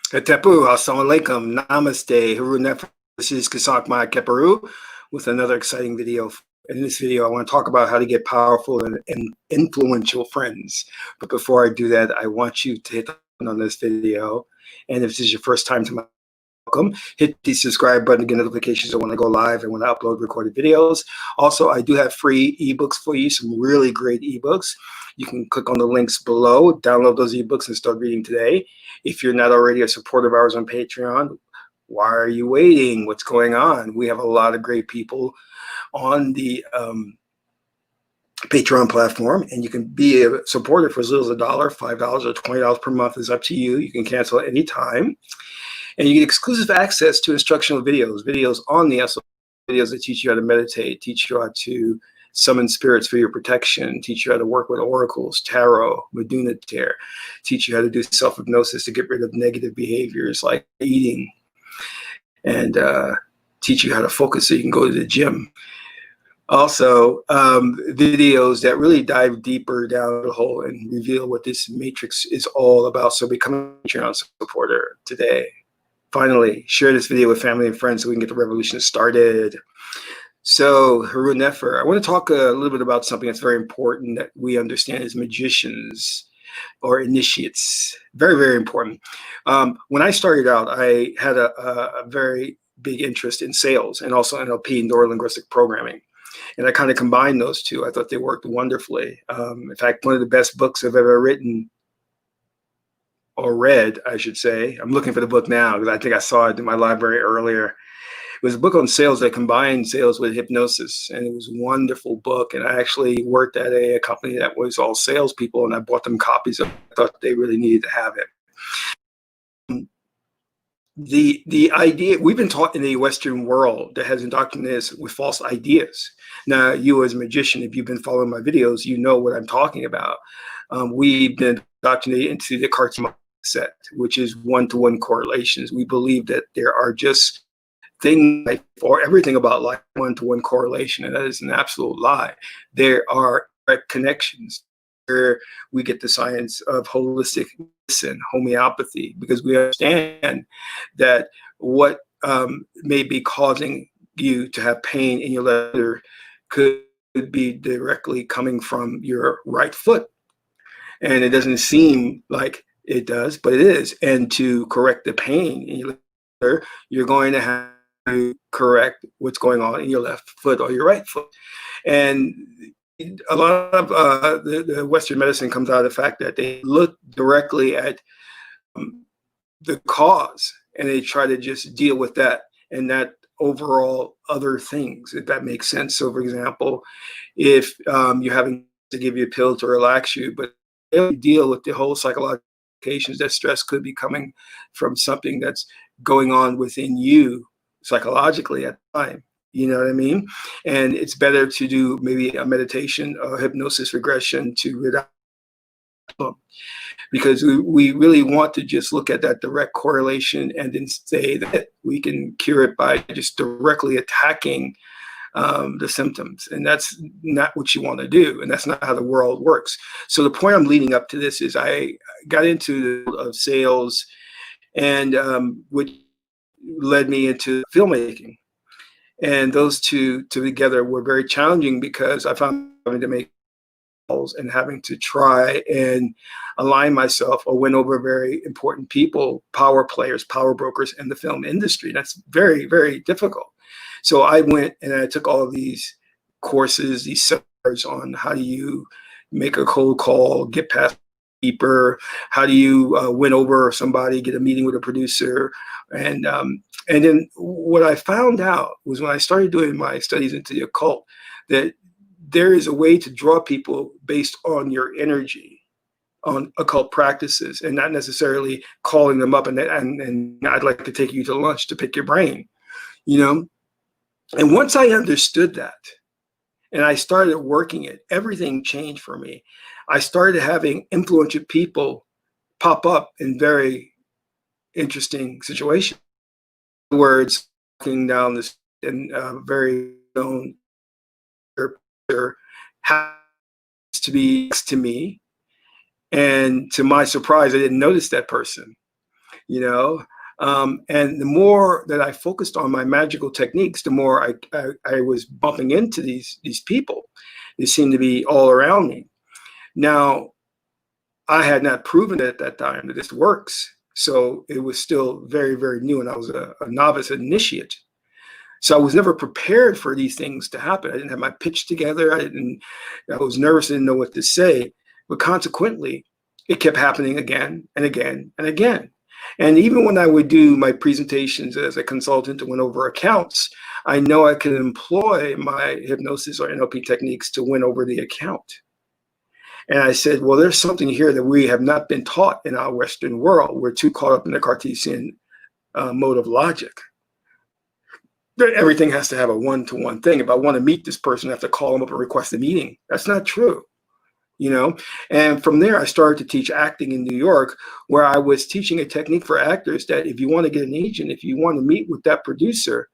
Tepu, assalamu alaikum, namaste, haru. This is Kasak Maya Keperu with another exciting video. In this video, I want to talk about how to get powerful and influential friends. But before I do that, I want you to hit the button on this video. And if this is your first time to my welcome, hit the subscribe button to get notifications when I go live and when I upload recorded videos. Also, I do have free ebooks for you, some really great ebooks. You can click on the links below, download those ebooks and start reading today. If you're not already a supporter of ours on Patreon, why are you waiting? What's going on? We have a lot of great people on the Patreon platform, and you can be a supporter for as little as $1, $5, or $20 per month. Is up to you. You can cancel at any time. And you get exclusive access to instructional videos on the SL, videos that teach you how to meditate, teach you how to summon spirits for your protection, teach you how to work with oracles, tarot, Meduna Tear, teach you how to do self-hypnosis to get rid of negative behaviors like eating, and teach you how to focus so you can go to the gym. Also, videos that really dive deeper down the hole and reveal what this matrix is all about. So become a Patreon supporter today. Finally, share this video with family and friends so we can get the revolution started. So, Haru Nefer, I want to talk a little bit about something that's very important that we understand as magicians or initiates. Very, very important. When I started out, I had a very big interest in sales and also NLP, neuro-linguistic programming. And I kind of combined those two. I thought they worked wonderfully. In fact, one of the best books I've ever written or read, I should say. I'm looking for the book now because I think I saw it in my library earlier. It was a book on sales that combined sales with hypnosis, and it was a wonderful book. And I actually worked at a company that was all salespeople, and I bought them copies of it. I thought they really needed to have it. The idea, we've been taught in the Western world that has indoctrinated us with false ideas. Now, you as a magician, if you've been following my videos, you know what I'm talking about. We've been indoctrinated into the cartoon set, which is one-to-one correlations. We believe that there are just things or everything about life one-to-one correlation, and that is an absolute lie. There are direct connections where we get the science of holistic medicine, homeopathy, because we understand that what may be causing you to have pain in your left could be directly coming from your right foot. And it doesn't seem like it does, but it is. And to correct the pain in your left, you're going to have to correct what's going on in your left foot or your right foot. And a lot of the Western medicine comes out of the fact that they look directly at the cause and they try to just deal with that and that overall other things, if that makes sense. So, for example, if you're having to give you a pill to relax you, but they deal with the whole psychological implications that stress could be coming from something that's going on within you psychologically at the time. You know what I mean? And it's better to do maybe a meditation or hypnosis regression to rid out, because we really want to just look at that direct correlation and then say that we can cure it by just directly attacking the symptoms. And that's not what you want to do. And that's not how the world works. So the point I'm leading up to this is I got into sales, and which led me into filmmaking. And those two together were very challenging because I found having to make calls and having to try and align myself or win over very important people, power players, power brokers in the film industry. That's very, very difficult. So I went and I took all of these courses, these seminars on how do you make a cold call, get past deeper, how do you win over somebody, get a meeting with a producer. And then what I found out was when I started doing my studies into the occult, that there is a way to draw people based on your energy on occult practices and not necessarily calling them up and I'd like to take you to lunch to pick your brain, you know? And once I understood that and I started working it, everything changed for me. I started having influential people pop up in very interesting situations. In other words, walking down this and very known happens to be next to me, and to my surprise, I didn't notice that person. you know. And the more that I focused on my magical techniques, the more I was bumping into these people. They seemed to be all around me. Now, I had not proven it at that time that this works. So it was still very, very new, and I was a novice initiate. So I was never prepared for these things to happen. I didn't have my pitch together. I was nervous, didn't know what to say. But consequently, it kept happening again and again and again. And even when I would do my presentations as a consultant and went over accounts, I know I can employ my hypnosis or NLP techniques to win over the account. And I said, well, there's something here that we have not been taught in our Western world. We're too caught up in the Cartesian mode of logic. Everything has to have a one-to-one thing. If I want to meet this person, I have to call them up and request a meeting. That's not true, you know? And from there, I started to teach acting in New York, where I was teaching a technique for actors that if you want to get an agent, if you want to meet with that producer,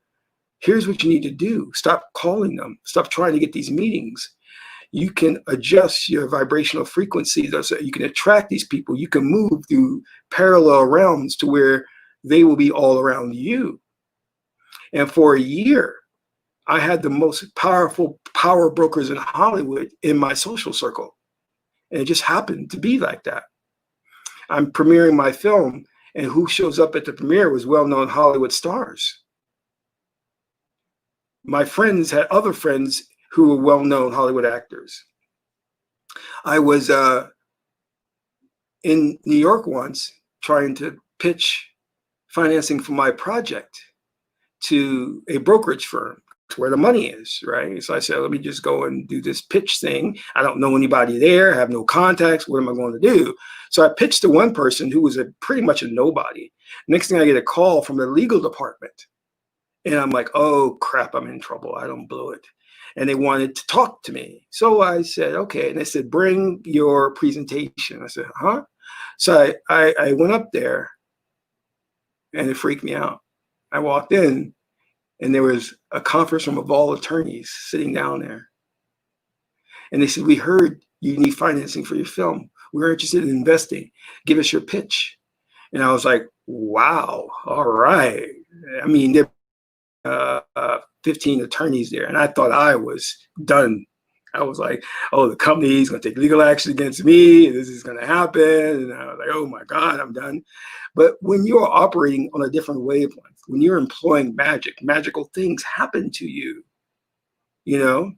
here's what you need to do. Stop calling them. Stop trying to get these meetings. You can adjust your vibrational frequency. So you can attract these people. You can move through parallel realms to where they will be all around you. And for a year, I had the most powerful power brokers in Hollywood in my social circle. And it just happened to be like that. I'm premiering my film, and who shows up at the premiere was well-known Hollywood stars. My friends had other friends who were well-known Hollywood actors. I was in New York once trying to pitch financing for my project to a brokerage firm where the money is, right? So I said, let me just go and do this pitch thing. I don't know anybody there, I have no contacts. What am I going to do? So I pitched to one person who was pretty much a nobody. Next thing I get a call from the legal department. And I'm like, oh crap, I'm in trouble. I don't blow it. And they wanted to talk to me. So I said, okay. And they said, bring your presentation. I said, huh? So I went up there, and it freaked me out. I walked in, and there was a conference room of all attorneys sitting down there. And they said, we heard you need financing for your film. We're interested in investing. Give us your pitch. And I was like, wow, all right. I mean, there 15 attorneys there, and I thought I was done. I was like, oh, the company's going to take legal action against me. This is going to happen. And I was like, oh my God, I'm done. But when you're operating on a different wavelength, when you're employing magic, magical things happen to you. You know,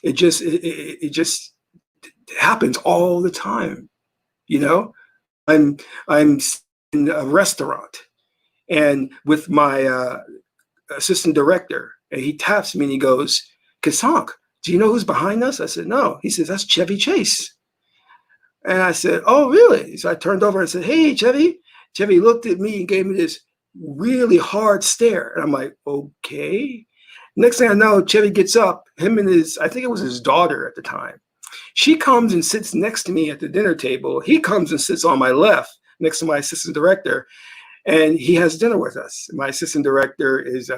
it just happens all the time. You know, I'm in a restaurant, and with my assistant director, and he taps me and he goes, Kasank, do you know who's behind us? I said, no. He says, that's Chevy Chase. And I said, oh, really? So I turned over and said, hey, Chevy. Chevy looked at me and gave me this really hard stare. And I'm like, okay. Next thing I know, Chevy gets up, him and I think it was his daughter at the time. She comes and sits next to me at the dinner table. He comes and sits on my left next to my assistant director. And he has dinner with us. My assistant director is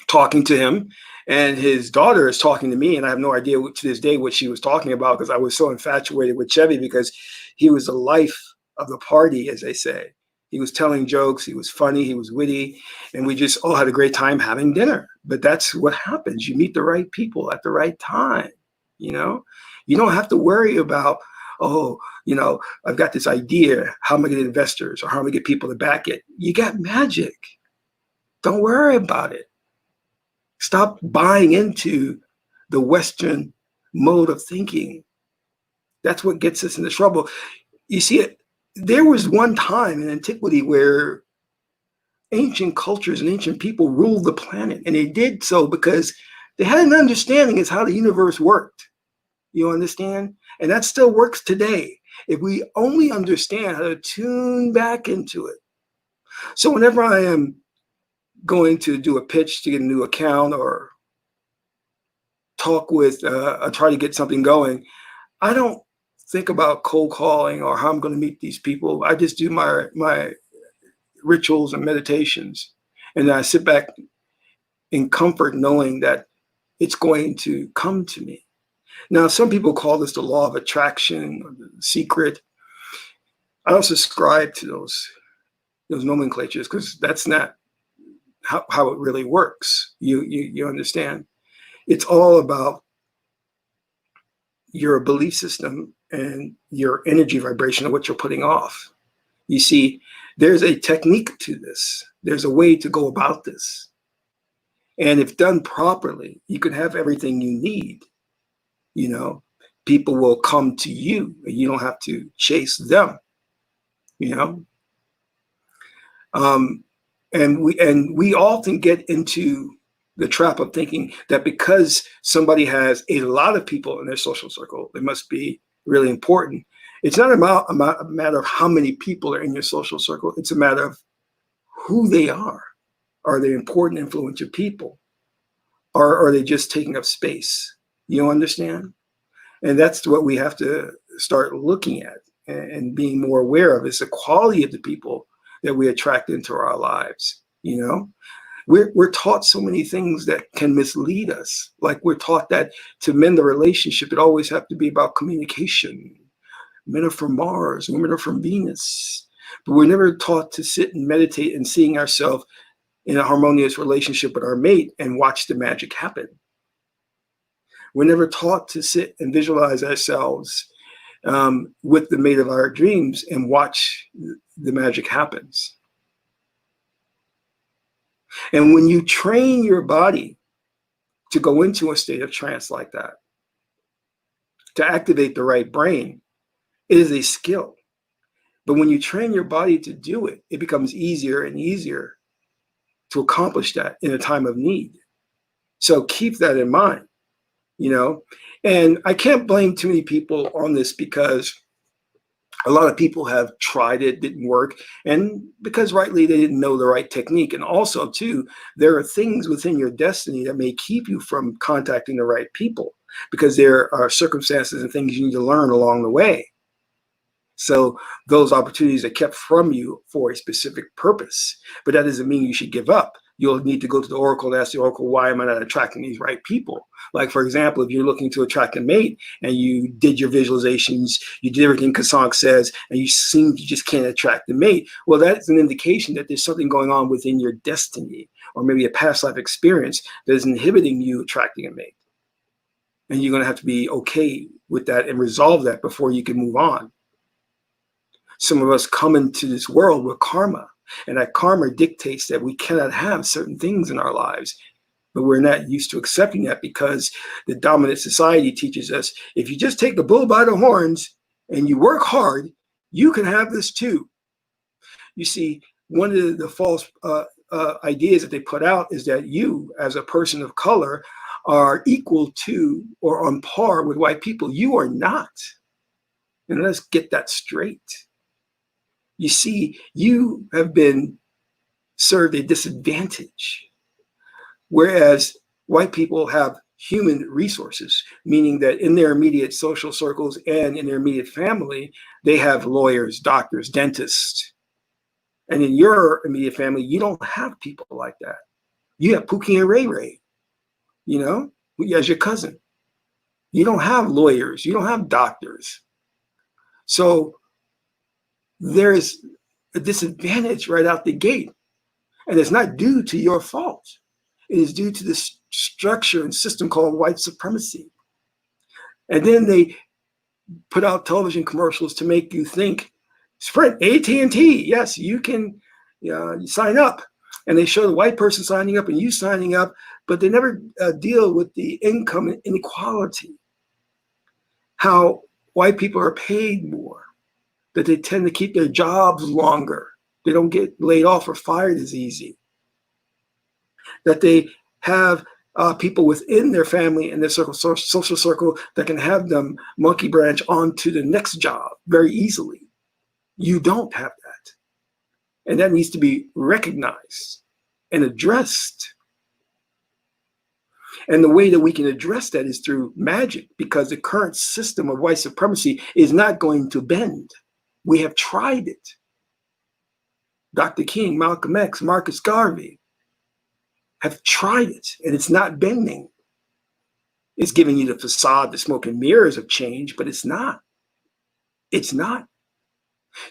talking to him, and his daughter is talking to me. And I have no idea to this day what she was talking about, because I was so infatuated with Chevy, because he was the life of the party, as they say. He was telling jokes. He was funny. He was witty. And we just all had a great time having dinner. But that's what happens. You meet the right people at the right time. You know, you don't have to worry about, oh, you know, I've got this idea. How am I going to get investors, or how am I going to get people to back it? You got magic. Don't worry about it. Stop buying into the Western mode of thinking. That's what gets us into trouble. You see, there was one time in antiquity where ancient cultures and ancient people ruled the planet, and they did so because they had an understanding as how the universe worked. You understand? And that still works today, if we only understand how to tune back into it. So whenever I am going to do a pitch to get a new account, or talk with, try to get something going, I don't think about cold calling or how I'm going to meet these people. I just do my rituals and meditations, and I sit back in comfort knowing that it's going to come to me. Now, some people call this the law of attraction or the secret. I don't subscribe to those those nomenclatures, because that's not how it really works. You understand? It's all about your belief system and your energy vibration of what you're putting off. You see, there's a technique to this. There's a way to go about this. And if done properly, you can have everything you need. You know, people will come to you and you don't have to chase them, you know. And we often get into the trap of thinking that because somebody has a lot of people in their social circle, they must be really important. It's not a matter of how many people are in your social circle. It's a matter of who they are. Are they important, influential people? Or are they just taking up space? You understand? And that's what we have to start looking at and being more aware of, is the quality of the people that we attract into our lives. You know, we're taught so many things that can mislead us. Like we're taught that to mend the relationship, it always has to be about communication. Men are from Mars, women are from Venus. But we're never taught to sit and meditate and seeing ourselves in a harmonious relationship with our mate and watch the magic happen. We're never taught to sit and visualize ourselves with the mate of our dreams and watch the magic happens. And when you train your body to go into a state of trance like that, to activate the right brain, it is a skill. But when you train your body to do it, it becomes easier and easier to accomplish that in a time of need. So keep that in mind, you know. And I can't blame too many people on this, because a lot of people have tried it, didn't work, and because rightly they didn't know the right technique. And also too, there are things within your destiny that may keep you from contacting the right people, because there are circumstances and things you need to learn along the way. So those opportunities are kept from you for a specific purpose, but that doesn't mean you should give up. You'll need to go to the Oracle and ask the Oracle, why am I not attracting these right people? Like, for example, if you're looking to attract a mate and you did your visualizations, you did everything Kasonk says, and you seem you just can't attract the mate, well, that's an indication that there's something going on within your destiny, or maybe a past life experience that is inhibiting you attracting a mate. And you're going to have to be okay with that and resolve that before you can move on. Some of us come into this world with karma, and that karma dictates that we cannot have certain things in our lives, but we're not used to accepting that, because the dominant society teaches us, if you just take the bull by the horns and you work hard, you can have this too. You see, one of the false ideas that they put out is that you, as a person of color, are equal to or on par with white people. You are not. And let's get that straight. You see, you have been served a disadvantage, whereas white people have human resources, meaning that in their immediate social circles and in their immediate family, they have lawyers, doctors, dentists. And in your immediate family, you don't have people like that. You have Pookie and Ray Ray, you know, as your cousin. You don't have lawyers. You don't have doctors. So there's a disadvantage right out the gate. And it's not due to your fault. It is due to this structure and system called white supremacy. And then they put out television commercials to make you think, Sprint, AT&T, yes, you can sign up. And they show the white person signing up and you signing up, but they never deal with the income inequality. How white people are paid more, that they tend to keep their jobs longer. They don't get laid off or fired as easy. That they have people within their family and their social circle that can have them monkey branch on to the next job very easily. You don't have that. And that needs to be recognized and addressed. And the way that we can address that is through magic, because the current system of white supremacy is not going to bend. We have tried it. Dr. King, Malcolm X, Marcus Garvey have tried it, and it's not bending. It's giving you the facade, the smoke and mirrors of change, but it's not. It's not.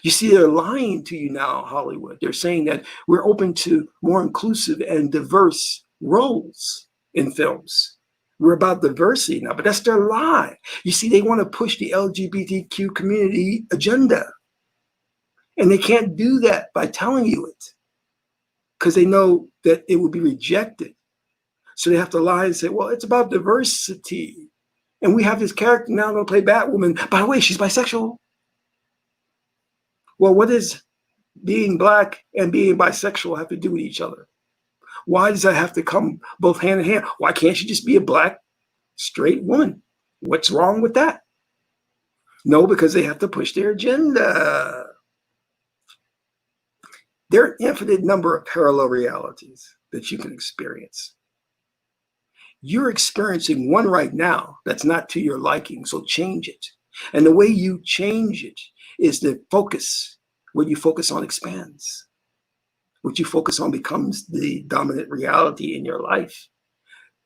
You see, they're lying to you now, Hollywood. They're saying that we're open to more inclusive and diverse roles in films. We're about diversity now, but that's their lie. You see, they want to push the LGBTQ community agenda. And they can't do that by telling you it because they know that it would be rejected. So they have to lie and say, well, it's about diversity. And we have this character now going to play Batwoman. By the way, she's bisexual. Well, what does being Black and being bisexual have to do with each other? Why does that have to come both hand in hand? Why can't she just be a Black, straight woman? What's wrong with that? No, because they have to push their agenda. There are an infinite number of parallel realities that you can experience. You're experiencing one right now that's not to your liking, so change it. And the way you change it is the focus. What you focus on expands. What you focus on becomes the dominant reality in your life.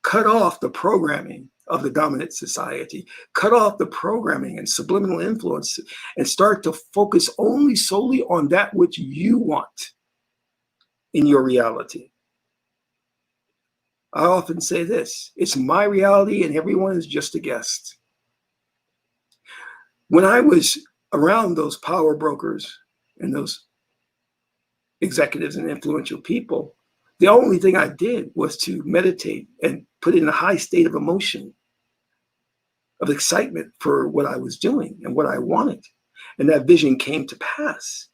Cut off the programming of the dominant society. Cut off the programming and subliminal influence and start to focus only solely on that which you want in your reality. I often say this, it's my reality and everyone is just a guest. When I was around those power brokers and those executives and influential people, the only thing I did was to meditate and put in a high state of emotion, of excitement for what I was doing and what I wanted. And that vision came to pass.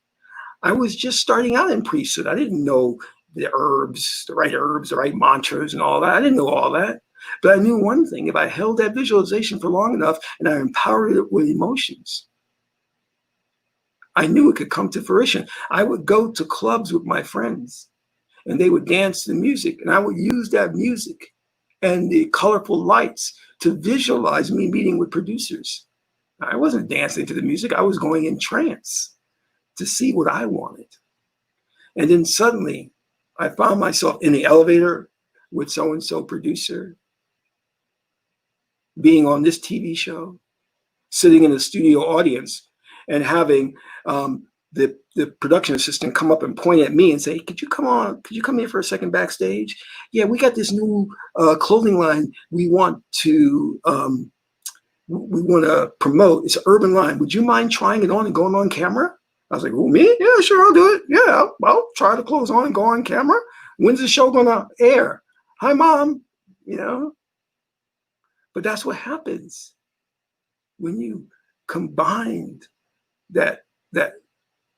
I was just starting out in priesthood. I didn't know the herbs, the right mantras and all that. I didn't know all that. But I knew one thing, if I held that visualization for long enough and I empowered it with emotions, I knew it could come to fruition. I would go to clubs with my friends and they would dance to the music and I would use that music and the colorful lights to visualize me meeting with producers. I wasn't dancing to the music. I was going in trance to see what I wanted. And then suddenly I found myself in the elevator with so-and-so producer, being on this TV show, sitting in the studio audience and having the production assistant come up and point at me and say, could you come here for a second backstage? Yeah, we got this new clothing line we want to promote. It's an urban line. Would you mind trying it on and going on camera? I was like, oh, me? Yeah, sure, I'll do it. Yeah, I'll try the clothes on and go on camera. When's the show gonna air? Hi, Mom. You know? But that's what happens when you combine that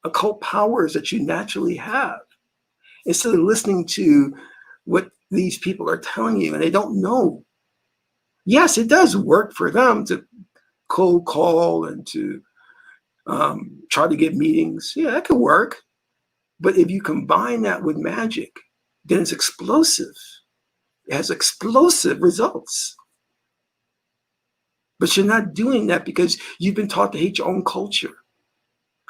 occult powers that you naturally have. Instead of listening to what these people are telling you and they don't know. Yes, it does work for them to cold call and to try to get meetings. Yeah, that could work. But if you combine that with magic, then it's explosive. It has explosive results. But you're not doing that because you've been taught to hate your own culture.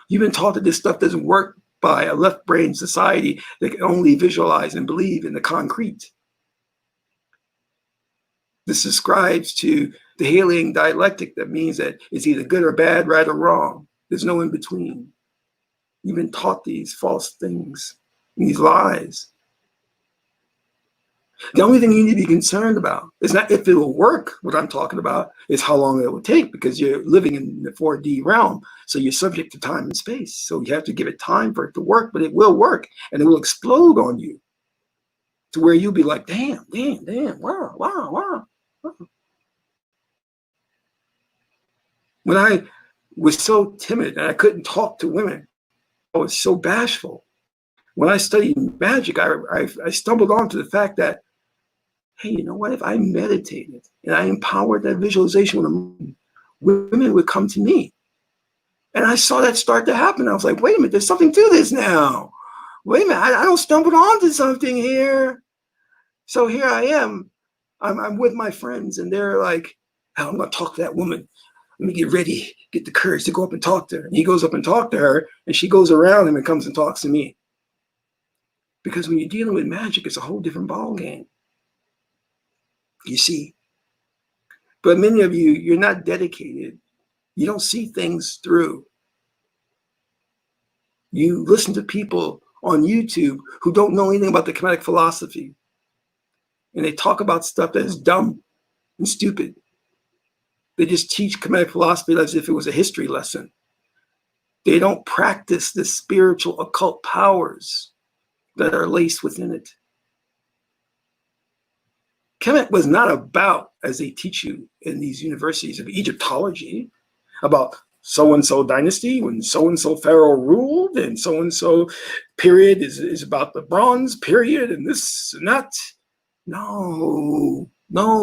You've been taught that this stuff doesn't work by a left brain society that can only visualize and believe in the concrete. This ascribes to the Hegelian dialectic that means that it's either good or bad, right or wrong. There's no in between. You've been taught these false things, these lies. The only thing you need to be concerned about is not if it will work, what I'm talking about, is how long it will take, because you're living in the 4D realm. So you're subject to time and space. So you have to give it time for it to work, but it will work and it will explode on you to where you'll be like, damn, wow. When I was so timid and I couldn't talk to women, I was so bashful. When I studied magic, I stumbled onto the fact that, hey, you know what? If I meditated and I empowered that visualization with a mind, women would come to me. And I saw that start to happen. I was like, wait a minute, there's something to this now. Wait a minute, I don't stumble onto something here. So here I am. I'm with my friends and they're like, oh, I'm going to talk to that woman. Let me get ready, get the courage to go up and talk to her. And he goes up and talks to her and she goes around him and comes and talks to me. Because when you're dealing with magic, it's a whole different ballgame. You see? But many of you, you're not dedicated. You don't see things through. You listen to people on YouTube who don't know anything about the Kinetic Philosophy, and they talk about stuff that is dumb and stupid. They just teach Kinetic Philosophy as if it was a history lesson. They don't practice the spiritual occult powers that are laced within it. Kemet was not about, as they teach you in these universities of Egyptology, about so-and-so dynasty when so-and-so pharaoh ruled, and so-and-so period is about the bronze period and this and that. No,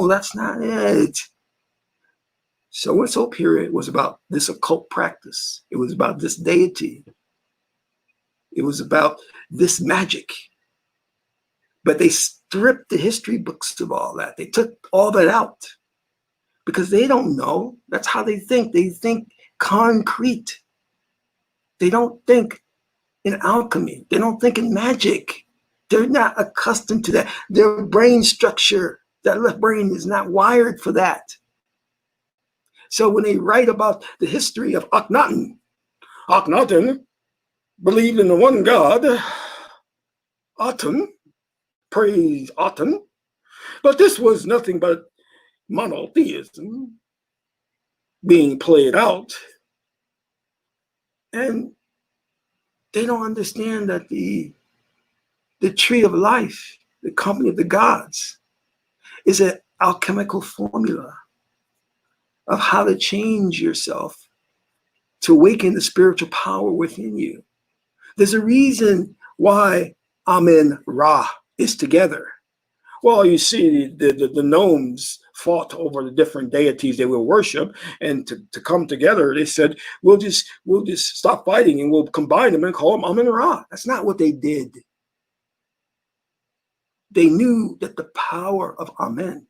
that's not it. So-and-so period was about this occult practice. It was about this deity. It was about this magic. But they stripped the history books of all that. They took all that out because they don't know. That's how they think. They think concrete. They don't think in alchemy. They don't think in magic. They're not accustomed to that. Their brain structure, that left brain is not wired for that. So when they write about the history of Akhenaten believed in the one God, Aten, praise Aten, but this was nothing but monotheism being played out. And they don't understand that the tree of life, the company of the gods, is an alchemical formula of how to change yourself to awaken the spiritual power within you. There's a reason why Amen Ra is together. Well, you see, the gnomes fought over the different deities they will worship, and to come together, they said, we'll just stop fighting and we'll combine them and call them Amen Ra. That's not what they did. They knew that the power of Amen,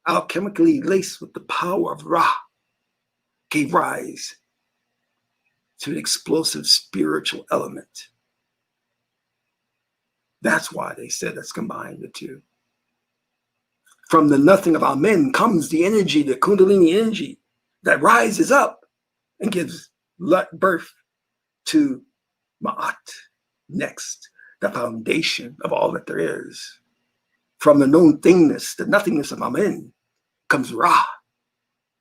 alchemically laced with the power of Ra, gave rise to an explosive spiritual element. That's why they said let's combine the two. From the nothing of Amen comes the energy, the Kundalini energy that rises up and gives birth to Ma'at, next, the foundation of all that there is. From the known thingness, the nothingness of Amen, comes Ra,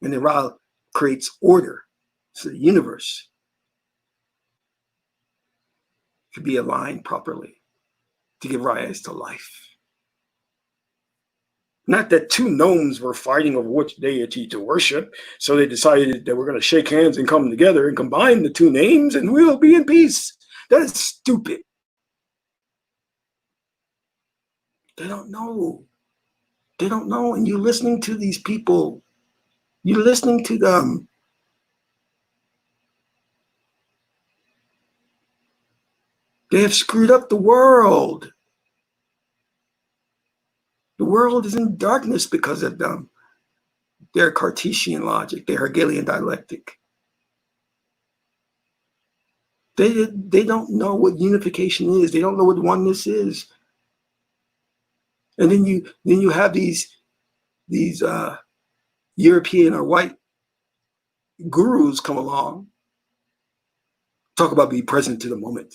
and then Ra creates order. So the universe could be aligned properly to give rise to life. Not that two gnomes were fighting over which deity to worship, so they decided that we're going to shake hands and come together and combine the two names and we'll be in peace. That is stupid. They don't know. They don't know. And you're listening to these people. You're listening to them. They have screwed up the world. The world is in darkness because of them. Their Cartesian logic, their Hegelian dialectic. They don't know what unification is. They don't know what oneness is. And then you have these European or white gurus come along, talk about being present to the moment.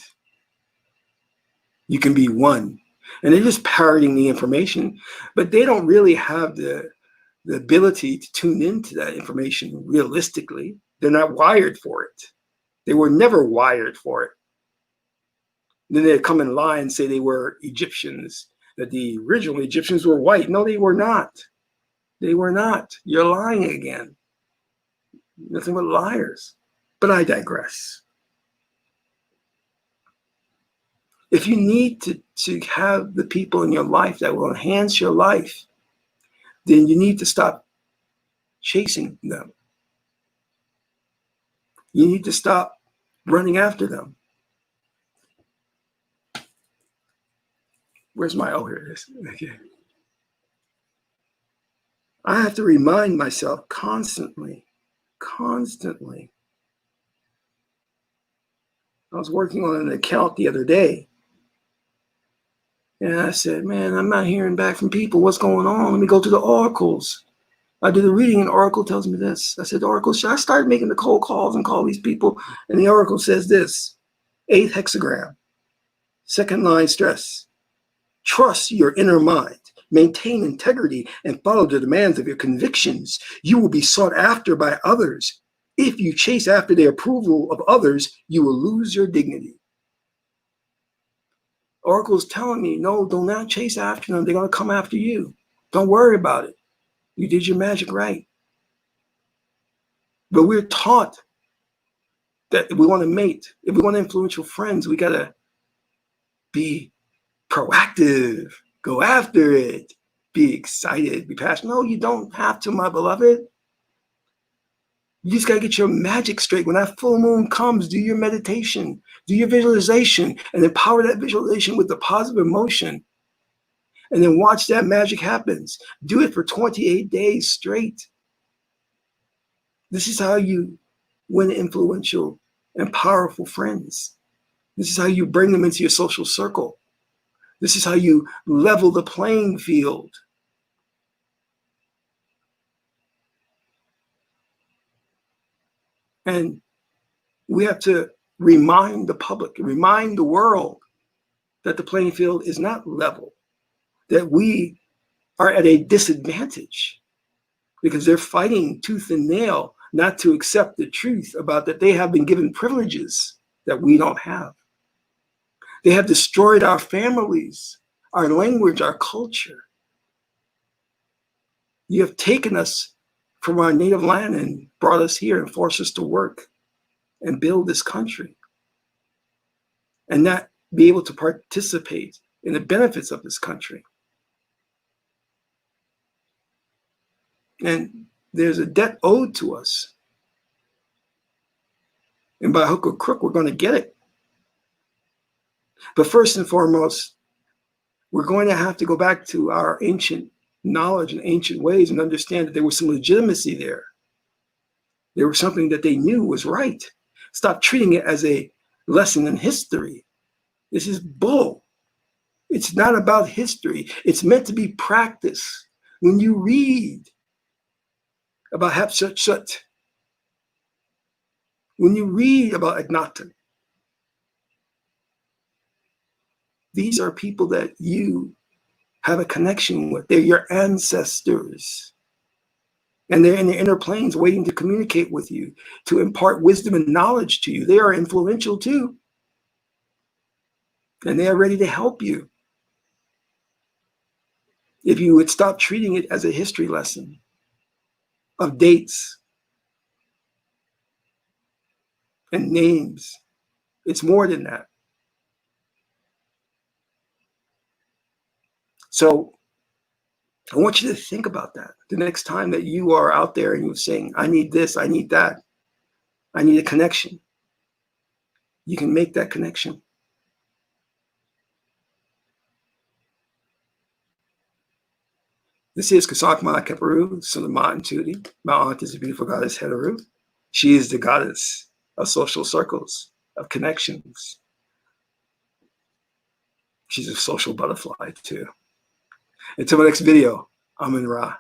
You can be one. And they're just parroting the information, but they don't really have the ability to tune into that information realistically. They're not wired for it. They were never wired for it. And then they come in line and say they were Egyptians, that the original Egyptians were white. No, they were not. They were not. You're lying again. Nothing but liars. But I digress. If you need to have the people in your life that will enhance your life, then you need to stop chasing them. You need to stop running after them. Where's my, oh, here it is. Okay. I have to remind myself constantly. I was working on an account the other day. And I said, man, I'm not hearing back from people. What's going on? Let me go to the oracles. I did a reading and the Oracle tells me this. I said, Oracle, should I start making the cold calls and call these people? And the Oracle says this, 8th hexagram, second line stress. Trust your inner mind. Maintain integrity and follow the demands of your convictions. You will be sought after by others. If you chase after the approval of others, you will lose your dignity. Oracle's telling me, no, do not chase after them. They're going to come after you. Don't worry about it. You did your magic right. But we're taught that if we want to mate, if we want influential friends, we got to be proactive, go after it, be excited, be passionate. No, you don't have to, my beloved. You just got to get your magic straight. When that full moon comes, do your meditation, do your visualization, and empower that visualization with the positive emotion. And then watch that magic happens. Do it for 28 days straight. This is how you win influential and powerful friends. This is how you bring them into your social circle. This is how you level the playing field. And we have to remind the public, remind the world that the playing field is not level, that we are at a disadvantage because they're fighting tooth and nail not to accept the truth about that they have been given privileges that we don't have. They have destroyed our families, our language, our culture. You have taken us from our native land and brought us here and forced us to work and build this country and not be able to participate in the benefits of this country. And there's a debt owed to us. And by hook or crook, we're going to get it. But first and foremost, we're going to have to go back to our ancient knowledge and ancient ways and understand that there was some legitimacy there. There was something that they knew was right. Stop treating it as a lesson in history. This is bull. It's not about history. It's meant to be practice. When you read about Hatshepsut, when you read about Akhenaten, these are people that you have a connection with. They're your ancestors. And they're in the inner planes waiting to communicate with you, to impart wisdom and knowledge to you. They are influential too. And they are ready to help you. If you would stop treating it as a history lesson of dates and names, it's more than that. So I want you to think about that the next time that you are out there and you're saying, I need this, I need that, I need a connection. You can make that connection. This is Kasakma Keperu, Sulema Ntudi. My aunt is a beautiful goddess Heteru. She is the goddess of social circles, of connections. She's a social butterfly too. Until my next video, I'm in Ra.